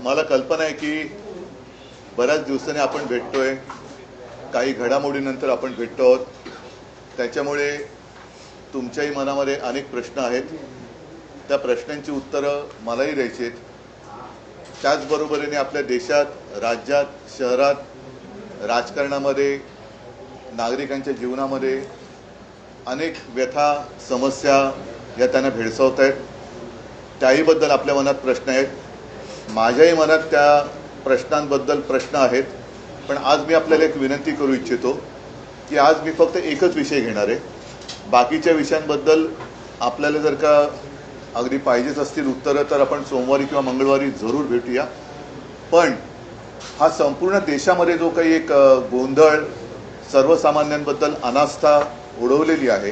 मला कल्पना आहे की बऱ्याच दिवसांनी आपण भेटतोय, काही घडामोडीनंतर आपण भेटतो आहोत. त्याच्यामुळे तुमच्याही मनामध्ये अनेक प्रश्न आहेत. त्या प्रश्नांची उत्तरं मलाही द्यायची आहेत. त्याचबरोबरीने आपल्या देशात, राज्यात, शहरात, राजकारणामध्ये, नागरिकांच्या जीवनामध्ये अनेक व्यथा, समस्या या त्यांना भेडसावत आहेत. त्याहीबद्दल आपल्या मनात प्रश्न आहेत. माझ्याही मनात त्या प्रश्नांबद्दल प्रश्न आहेत. पण आज मी आपल्याला एक विनंती करू इच्छितो की आज मी फक्त एकच विषय घेणार आहे. बाकीच्या विषयांबद्दल आपल्याला जर का अगदी पाहिजेच असतील उत्तरं तर आपण सोमवारी किंवा मंगळवारी जरूर भेटूया. पण हा संपूर्ण देशामध्ये जो काही एक गोंधळ, सर्वसामान्यांबद्दल अनास्था उडवलेली आहे,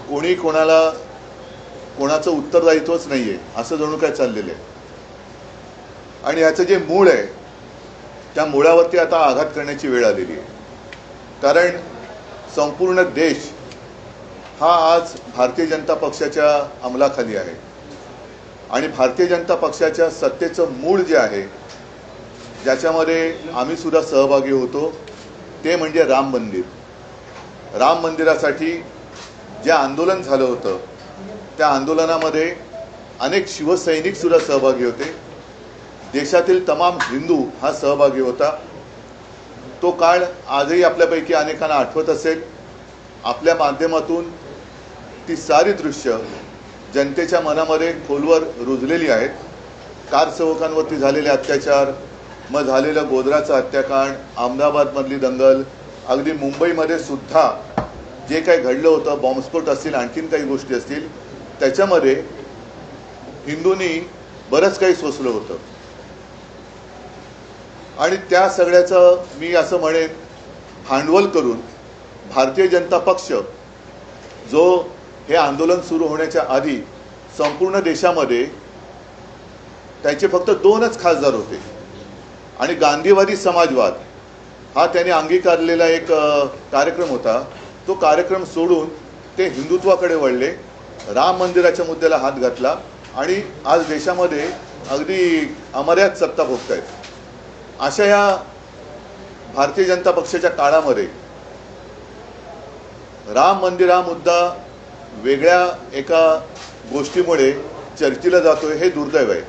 कोणी कोणाचं उत्तरदायित्वच नाही आहे असं जणू काय चाललेलं आहे. आणि ह्याचं जे मूळ आहे त्या मुळावरती आता आघात करण्याची वेळ आलेली आहे. कारण संपूर्ण देश हा आज भारतीय जनता पक्षाच्या अंमलाखाली आहे. आणि भारतीय जनता पक्षाच्या सत्तेचं मूळ जे आहे, ज्याच्यामध्ये आम्ही सुद्धा सहभागी होतो, ते म्हणजे राम मंदिर. राम मंदिरासाठी जे आंदोलन झालं होतं त्या आंदोलनामध्ये अनेक शिवसैनिक सुद्धा सहभागी होते. देशातील तमाम हिंदू हा सहभागी होता. तो काळ आजही आपल्यापैकी अनेकांना आठवत असेल. आपल्या माध्यमातून ती सारी दृश्य जनतेच्या मनामध्ये खोलवर रुजलेली आहेत. कारसेवकांवरती झालेले अत्याचार, मग झालेलं गोधराचं हत्याकांड, अहमदाबादमधली दंगल, अगदी मुंबईमध्ये सुद्धा जे काही घडलं होतं, बॉम्बस्फोट असतील, आणखीन काही गोष्टी असतील, त्याच्यामध्ये हिंदूंनी बरंच काही सोसलं होतं. आणि त्या सगळ्याचं मी असं म्हणेन भांडवल करून भारतीय जनता पक्ष, जो हे आंदोलन सुरू होण्याच्या आधी संपूर्ण देशामध्ये त्याचे फक्त 2च खासदार होते आणि गांधीवादी समाजवाद हा त्याने अंगीकारलेला एक कार्यक्रम होता. तो कार्यक्रम सोडून ते हिंदुत्वाकडे वळले, राम मंदिराच्या मुद्द्याला हात घातला आणि आज देशामध्ये अगदी अमर्याद सत्ता भोगतायत. अशा या भारतीय जनता पक्षाच्या काळामध्ये राम मंदिर हा मुद्दा वेगळ्या एका गोष्टीमुळे चर्चेला जातोय, हे दुर्दैव आहे.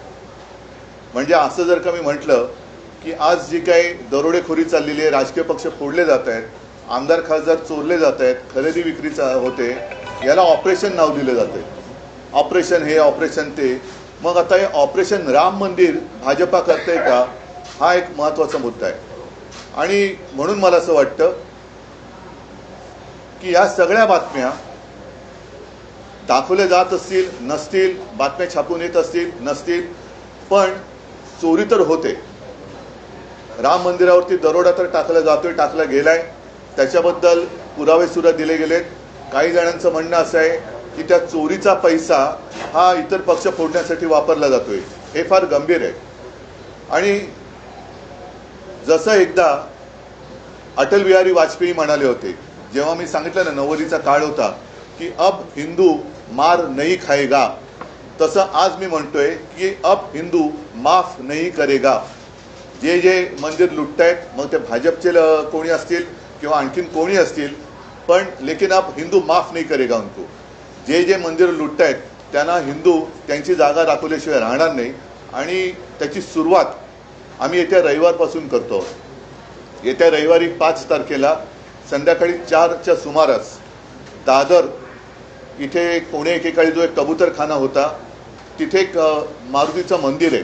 म्हणजे असं जर का मी म्हटलं की आज जी काही दरोडेखोरी चाललेली आहे, राजकीय पक्ष फोडले जात आहेत, आमदार खासदार चोरले जात आहेत, खरेदी विक्री होते, याला ऑपरेशन नाव दिलं जाते. ऑपरेशन हे, ऑपरेशन ते. मग आता हे ऑपरेशन राम मंदिर भाजपा करते का, हा एक महत्त्वाचा मुद्दा आहे. आणि म्हणून मला असं वाटतं की या सगळ्या बातम्या दाखवल्या जात असतील, नसतील, बातम्या छापून येत असतील, नसतील, पण चोरी तर होते. राम मंदिरावरती दरोडा तर टाकला जातोय, टाकला गेलाय, त्याच्याबद्दल पुरावे सुद्धा दिले गेलेत. काही जणांचं म्हणणं असं आहे की त्या चोरीचा पैसा हा इतर पक्ष फोडण्यासाठी वापरला जातोय. हे फार गंभीर आहे. आणि जसं एकदा अटल बिहारी वाजपेयी म्हणाले होते, जेव्हा मी सांगितलं ना 90चा काळ होता, की अब हिंदू मार नहीं खाएगा, तसं आज मी म्हणतोय की अब हिंदू माफ नहीं करेगा. जे जे मंदिर लुटतायत, मग ते भाजपचे कोणी असतील किंवा आणखीन कोणी असतील, पण लेकिन अब हिंदू माफ नहीं करेगा उनको. जे जे मंदिर लुटतायत त्यांना हिंदू त्यांची जागा दाखवल्याशिवाय राहणार नाही. आणि त्याची सुरुवात आम्ही येत्या रविवारपासून करतो. येत्या रविवारी 5 तारखेला संध्याकाळी 4च्या सुमारास दादर इथे पुणे एकेकाळी जो एक कबूतरखाना होता, तिथे एक मारुतीचं मंदिर आहे.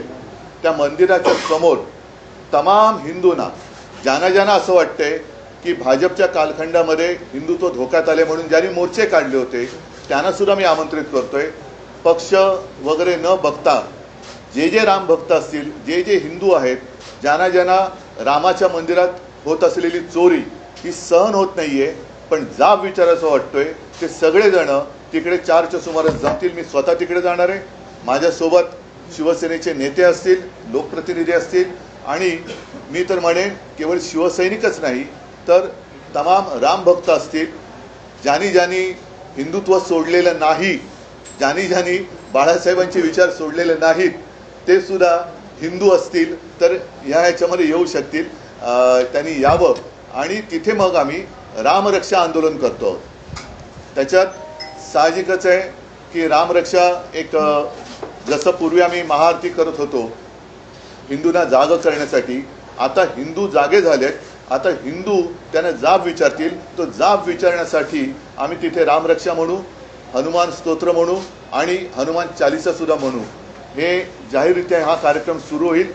त्या मंदिराच्या समोर तमाम हिंदूंना, ज्यांना असं वाटतंय की भाजपच्या कालखंडामध्ये हिंदुत्व धोक्यात आले म्हणून ज्यांनी मोर्चे काढले होते, त्यांना सुद्धा मी आमंत्रित करतोय. पक्ष वगैरे न बघता जे जे राम भक्त असतील, जे जे हिंदू आहेत, ज्यांना रामाच्या मंदिरात होत असलेली चोरी ही सहन होत नाहीये, पण जाब विचारायचं वाटतोय, ते सगळेजण तिकडे 4च्या सुमारास जमतील. मी स्वतः तिकडे जाणार आहे. माझ्यासोबत शिवसेनेचे नेते असतील, लोकप्रतिनिधी असतील, आणि मी तर म्हणेन केवळ शिवसैनिकच नाही तर तमाम राम भक्त असतील. ज्यांनी हिंदुत्व सोडलेलं नाही, ज्यांनी बाळासाहेबांचे विचार सोडलेले नाहीत, ते सुद्धा हिंदू असतील तर ह्याच्यामध्ये येऊ शकतील, त्यांनी यावं आणि तिथे मग आम्ही रामरक्षा आंदोलन करतो. त्याच्यात साहजिकच आहे की रामरक्षा एक जसं पूर्वी आम्ही महाआरती करत होतो हिंदूंना जाग करण्यासाठी, आता हिंदू जागे झालेत. आता हिंदू त्यांना जाब विचारतील, तो जाब विचारण्यासाठी आम्ही तिथे रामरक्षा म्हणू, हनुमान स्तोत्र म्हणू आणि हनुमान चालीसा सुद्धा म्हणू. हे जाहीररित्या हा कार्यक्रम सुरू होईल.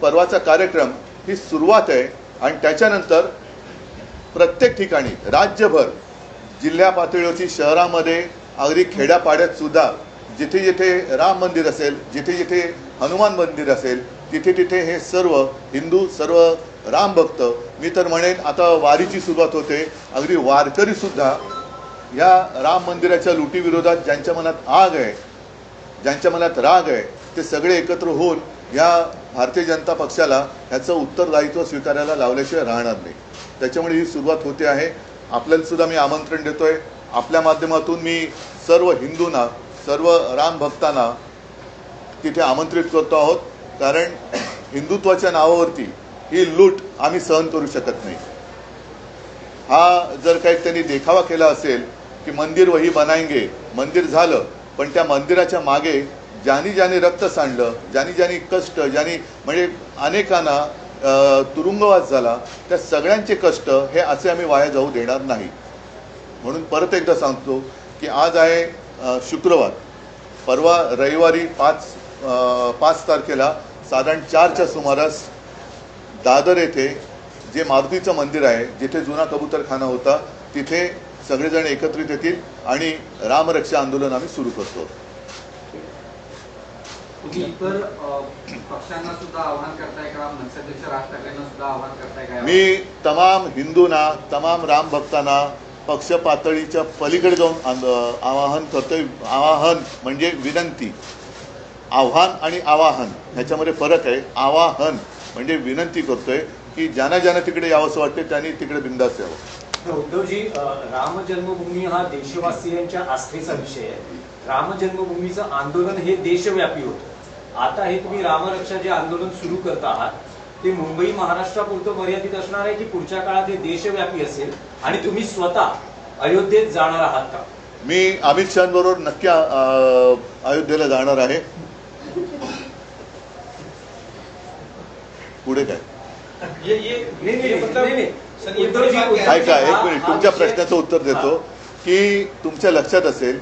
परवाचा कार्यक्रम ही सुरुवात आहे आणि त्याच्यानंतर प्रत्येक ठिकाणी राज्यभर जिल्हा पातळीवरती शहरामध्ये अगदी खेड्यापाड्यात सुद्धा जिथे जिथे राम मंदिर असेल, जिथे जिथे हनुमान मंदिर असेल, तिथे तिथे हे सर्व हिंदू, सर्व राम भक्त, मी तर म्हणेन आता वारीची सुरुवात होते, अगदी वारकरी सुद्धा या राम मंदिराच्या लुटीविरोधात ज्यांच्या मनात आग आहे, ज्यांच्या मनात राग आहे, ते सगळे एकत्र होऊन या भारतीय जनता पक्षाला ह्याचं उत्तरदायित्व स्वीकारायला लावल्याशिवाय राहणार नाही. त्याच्यामुळे ही सुरुवात होते आहे. आपल्याला सुद्धा मी आमंत्रण देतोय. आपल्या माध्यमातून मी सर्व हिंदूंना, सर्व राम भक्तांना तिथे आमंत्रित करतो आहोत, कारण हिंदुत्वाच्या नावावरती ही लूट आम्ही सहन करू शकत नाही. हा जर काही त्यांनी देखावा केला असेल की मंदिर वही बनाएंगे, मंदिर झालं, पण त्या मंदिराच्या मागे ज्यांनी ज्यांनी रक्त सांडलं, ज्यांनी ज्यांनी कष्ट, ज्यांनी म्हणजे अनेकांना तुरुंगवास झाला, त्या सगळ्यांचे कष्ट हे असे आम्ही वाया जाऊ देणार नाही. म्हणून परत एकदा सांगतो की आज आहे शुक्रवार, परवा रविवारी 5 तारखेला साधारण 4च्या सुमारास दादर येथे जे मारुतीचं मंदिर आहे, जिथे जुना कबूतरखाना होता, तिथे सगळेजण एकत्रित येतील आणि रामरक्षा आंदोलन आम्ही सुरू करतो. तुम्ही इतर पक्षांना सुद्धा आवाहन करताय का? मनसेअध्यक्ष राज ठाकरेंना सुद्धा आवाहन करताय का? मी तमाम हिंदूंना, तमाम राम भक्तांना पक्ष पातळीच्या पलीकडे जाऊन आवाहन करतोय. आवाहन म्हणजे विनंती. आव्हान आणि आवाहन ह्याच्यामध्ये फरक आहे. आवाहन म्हणजे विनंती करतोय की ज्यांना ज्यांना तिकडे यावंसं वाटते त्यांनी तिकडे बिंदास यावं. उद्धवजी, राम जन्मभूमी हा देशवासियांच्या आस्थेचा विषय आहे. राम जन्मभूमीचं आंदोलन हे देशव्यापी होतं. आता हे तुम्ही रामरक्षा जे आंदोलन सुरू करत आहात ते मुंबई महाराष्ट्रापुरतं मर्यादित असणार आहे की पुढच्या काळात हे देशव्यापी असेल आणि तुम्ही स्वतः अयोध्येत जाणार आहात का? मी अमित शहाबरोबर नक्की अयोध्येला जाणार आहे. पुढे काय ऐका, एक मिनिट तुमच्या प्रश्नाचं उत्तर देतो की तुमच्या लक्षात असेल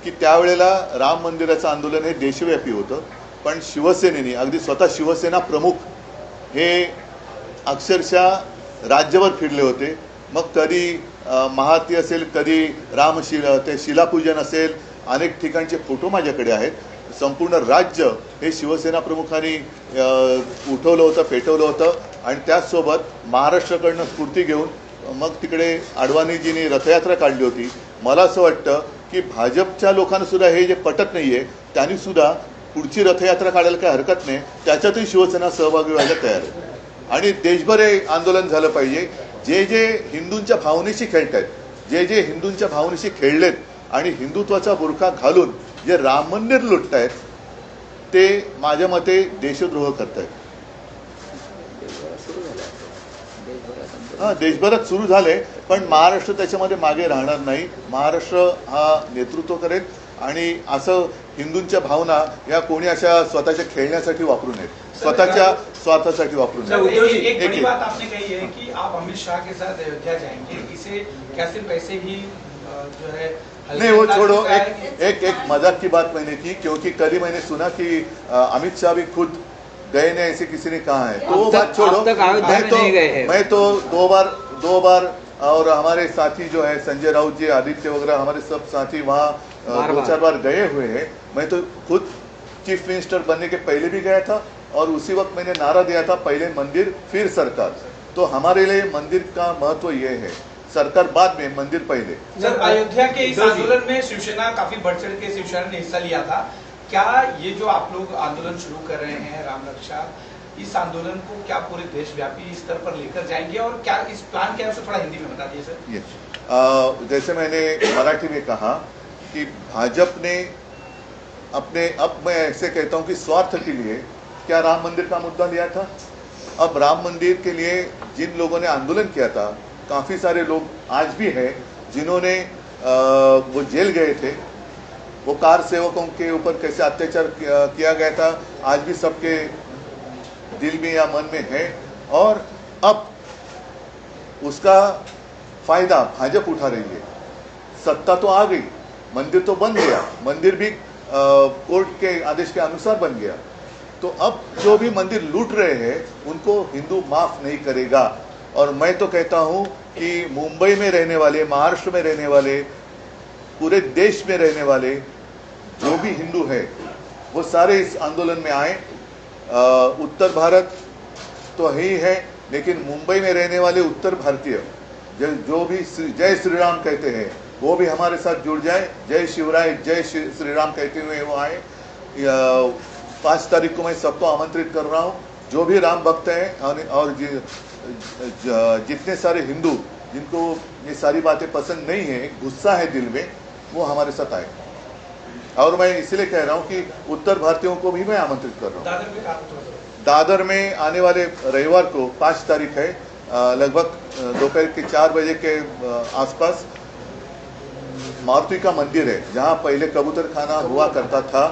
की त्यावेळेला राम मंदिराचं आंदोलन हे देशव्यापी होतं, पण शिवसेनेने, अगदी स्वतः शिवसेना प्रमुख हे अक्षरशः राज्यभर फिरले होते. मग कधी महाआरती असेल, कधी ते शिलापूजन असेल, अनेक ठिकाणचे फोटो माझ्याकडे आहेत. संपूर्ण राज्य हे शिवसेना प्रमुखांनी उठवलं होतं, पेटवलं होतं आणि त्याचसोबत महाराष्ट्राकडनं स्फूर्ती घेऊन मग तिकडे अडवाणीजींनी रथयात्रा काढली होती. मला असं वाटतं की भाजपच्या लोकांना सुद्धा हे जे पटत नाहीये त्यांनी सुद्धा पुढची रथयात्रा काढायला काही हरकत नाही, त्याच्यातही शिवसेना सहभागी व्हायला तयार आहे. आणि देशभर हे आंदोलन झालं पाहिजे. जे जे हिंदूंच्या भावनेशी खेळत आहेत, जे जे हिंदूंच्या भावनेशी खेळलेत आणि हिंदुत्वाचा बुरखा घालून जे राम मंदिर लुटतायत ते माझ्या मते देशद्रोह करतायत. देशभरात सुरू झाले, पण महाराष्ट्र त्याच्यामध्ये मागे राहणार नाही. महाराष्ट्र हा नेतृत्व करेल आणि असं हिंदूंच्या भावना या कोणी अशा स्वतःच्या खेळण्यासाठी वापरू नयेत, स्वतःच्या स्वार्थासाठी वापरू नयेत. एक बड़ी बात आपने कही है कि आप अमित शाह के साथ अयोध्या जाएंगे, इसे क्या सिर्फ ऐसे भी जो है नहीं वो छोड़ो. एक मजाक की बात मैंने की, क्योंकि कल ही मैंने सुना कि अमित शाह भी खुद गए ने, ऐसे किसी ने कहा है, तो वो बात छोड़ो. मैं तो दो बार और हमारे साथी जो है संजय राउत जी, आदित्य वगैरह, हमारे सब साथी वहाँ 2-4 बार गए हुए हैं. मैं तो खुद चीफ मिनिस्टर बनने के पहले भी गया था और उसी वक्त मैंने नारा दिया था, पहले मंदिर फिर सरकार. तो हमारे लिए मंदिर का महत्व ये है, सरकार बाद में, मंदिर पहले. सर, अयोध्या के इस आंदोलन में शिवसेना काफी बढ़ चढ़ के शिवसेना ने हिस्सा लिया था. क्या ये जो आप लोग आंदोलन शुरू कर रहे हैं राम रक्षा, इस आंदोलन को क्या पूरे देशव्यापी स्तर पर लेकर जाएंगे और क्या इस प्लान क्या है उसे थोड़ा हिंदी में बता दीजिए सर. जैसे मैंने मराठी में कहा कि भाजप ने अब मैं ऐसे कहता हूं कि स्वार्थ के लिए क्या राम मंदिर का मुद्दा लिया था। अब राम मंदिर के लिए जिन लोगों ने आंदोलन किया था, काफी सारे लोग आज भी हैं जिन्होंने वो जेल गए थे, वो कार सेवकों के ऊपर कैसे अत्याचार किया गया था, आज भी सबके दिल में या मन में है। और अब उसका फायदा भाजपा उठा रही है। सत्ता तो आ गई, मंदिर तो बन गया, मंदिर भी कोर्ट के आदेश के अनुसार बन गया, तो अब जो भी मंदिर लूट रहे हैं उनको हिंदू माफ नहीं करेगा। और मैं तो कहता हूं कि मुंबई में रहने वाले, महाराष्ट्र में रहने वाले, पूरे देश में रहने वाले जो भी हिंदू है वो सारे इस आंदोलन में आए। उत्तर भारत तो है ही है, लेकिन मुंबई में रहने वाले उत्तर भारतीय जो भी जय श्री राम कहते हैं वो भी हमारे साथ जुड़ जाए। जय शिवराय, जय श्री राम कहते हुए वो आए। 5 तारीख को मैं सबको आमंत्रित कर रहा हूँ, जो भी राम भक्त हैं और जितने सारे हिंदू जिनको ये सारी बातें पसंद नहीं है, गुस्सा है दिल में, वो हमारे साथ आए। और मैं इसलिए कह रहा हूँ कि उत्तर भारतीयों को भी मैं आमंत्रित कर रहा हूँ। दादर में आने वाले रविवार को 5 तारीख है, लगभग दोपहर के 4 बजे के आसपास मारुति का मंदिर है, जहाँ पहले कबूतर खाना हुआ करता था,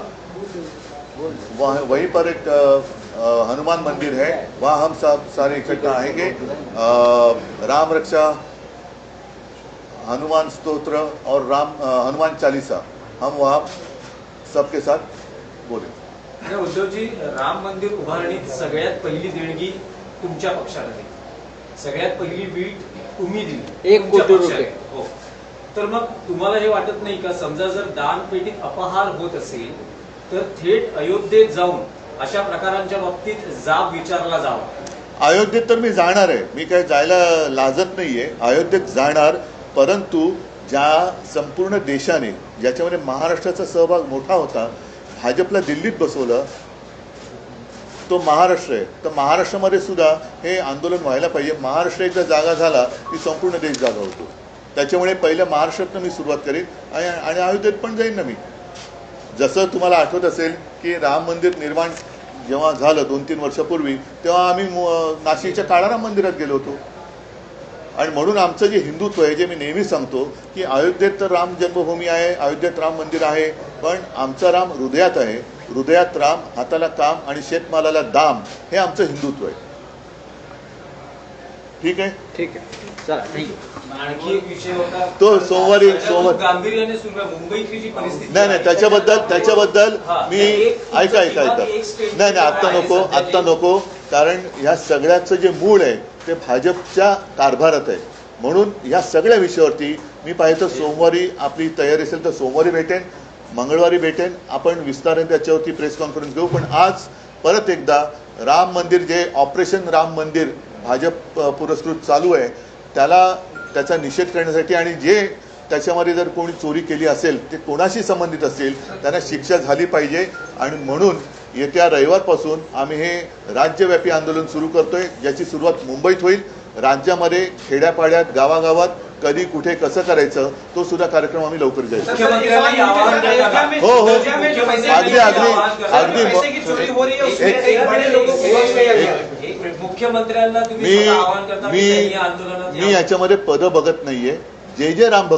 वहीं पर एक हनुमान मंदिर है, वहाँ हम सब सारे इकट्ठा आएंगे। राम रक्षा, हनुमान स्तोत्र और हनुमान चालीसा हम वहाँ सबके साथ बोले। उद्धवजी, राम मंदिर उभारणीत सगळ्यात पहिली देणगी तुमच्या पक्षाला दिली, सगळ्यात पहिली बीट तुम्ही दिली, 1 कोटी रुपये. हो. तर मग तुम्हाला हे वाटत नाही का, समजा जर दानपेटीत अपहार होत असेल तर थेट अयोध्येत जाऊन अशा प्रकारांच्या बाबतीत जाब विचारला जावा? अयोध्येत तर मी जाणार आहे, मी काय जायला लाजत नाहीये, अयोध्येत जाणार, परंतु ज्या संपूर्ण देशाने ज्याच्यामध्ये महाराष्ट्राचा सहभाग मोठा होता, भाजपला दिल्लीत बसवलं, तो महाराष्ट्र आहे, तर महाराष्ट्रामध्ये सुद्धा हे आंदोलन व्हायला पाहिजे। महाराष्ट्र एकदा जागा झाला की संपूर्ण देश जागा होतो, त्याच्यामुळे पहिल्या महाराष्ट्रातनं मी सुरुवात करेन आणि अयोध्येत पण जाईन ना मी। जसं तुम्हाला आठवत असेल की राम मंदिर निर्माण जेव्हा झालं 2-3 वर्षापूर्वी, तेव्हा आम्ही नाशिकच्या काळाराम मंदिरात गेलो होतो। आणि म्हणून आमचं जे हिंदुत्व आहे, जे मी नेहमी सांगतो की अयोध्येत तर राम जन्मभूमी आहे, अयोध्येत राम मंदिर आहे, पण आमचा राम हृदयात आहे, हृदयात राम, हाताला काम आणि शेतमालाला दाम, हे आमचं हिंदुत्व आहे। ठीक आहे, ठीक आहे, चला थँक्यू. आणखी एक विषय होता तो सोमवारी गांभीर्याने सुरू आहे मुंबईतली जी परिस्थिती नाही त्याच्याबद्दल मी ऐका नाही आत्ता नको, कारण ह्या सगळ्याचं जे मूळ आहे ते भाजपच्या कारभारात आहे। म्हणून या सगळ्या विषयावरती मी पाहिजे सोमवारी आपली तयारी असेल तर सोमवारी भेटेन, मंगळवारी भेटेन, आपण विस्ताराने त्याच्यावरती प्रेस कॉन्फरन्स घेऊ। पण आज परत एकदा राम मंदिर, जे ऑपरेशन राम मंदिर भाजप पुरस्कृत चालू आहे, त्याचा निषेध करण्यासाठी आणि जे त्याच्यामध्ये जर कोणी चोरी केली असेल, ते कोणाशी संबंधित असेल, त्यांना शिक्षा झाली पाहिजे। आणि म्हणून येत्या रविवारपासून आम्ही हे राज्यव्यापी आंदोलन सुरू करतोय, ज्याची सुरुवात मुंबईत होईल। राज्यामध्ये खेड्यापाड्यात, गावागावात कधी कुठे कसं करायचं, तो सुद्धा कार्यक्रम आम्ही लवकर जाईल। हो मुख्यमंत्र्यांना मी याच्यामध्ये पद बघत नाहीये। जे राम भक्त